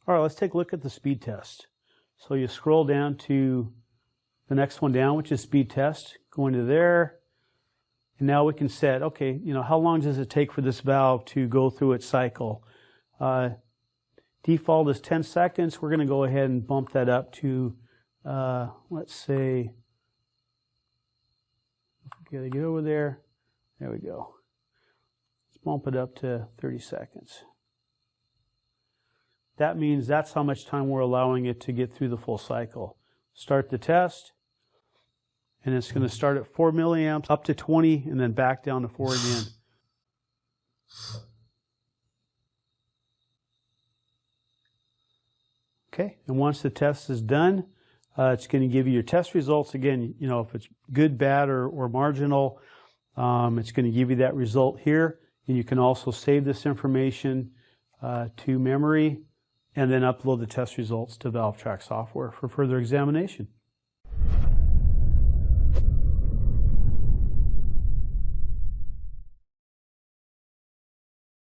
All right, let's take a look at the speed test. So you scroll down to the next one down, which is speed test. Go into there. And now we can set, okay, how long does it take for this valve to go through its cycle? Default is 10 seconds. We're going to go ahead and bump that up to, let's say, got to get over there. There we go. Let's bump it up to 30 seconds. That means that's how much time we're allowing it to get through the full cycle. Start the test. And it's going to start at 4 milliamps up to 20 and then back down to 4 again. Okay, and once the test is done, it's going to give you your test results. Again, if it's good, bad, or marginal, it's going to give you that result here. And you can also save this information to memory and then upload the test results to ValveTrack software for further examination.